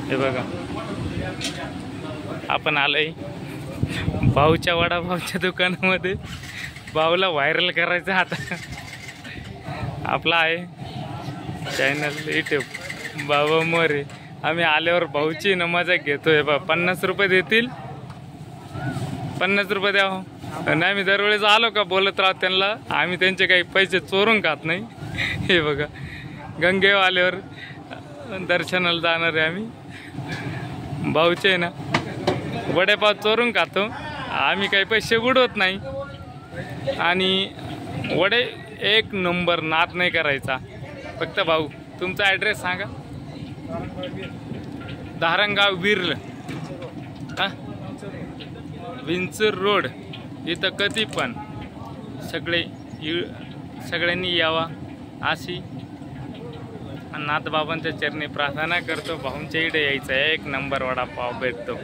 हे बघा आपण आलोय भाऊच्या वडापावच्या दुकानामध्ये. भाऊला व्हायरल करायचं आता. आपला आहे चॅनल यूट्यूब बाबा मोरे. आम्ही आल्यावर भाऊची न मजा घेतोय. 50 रुपये देतील. 50 रुपये द्या. नाही मी दरवेळेस आलो का बोलत राहत त्यांना. आम्ही त्यांचे काही पैसे चोरून खात नाही. हे बघा गंगेव आल्यावर दर्शनाला जाणार आहे आम्ही. भाऊचे ना वडेपाव चोरून खातो आम्ही. काही पैसे बुडवत नाही. आणि वडे एक नंबर. नाद नाही करायचा. फक्त भाऊ तुमचा ॲड्रेस सांगा. धारणगाव विर्ल विंचूर रोड. इथं कधी पण सगळ्यांनी यावा अशी नाथबाबांच्या चरणी प्रार्थना करतो. भाऊंच्या इकडे यायचं. एक नंबर वडापाव भेटतो.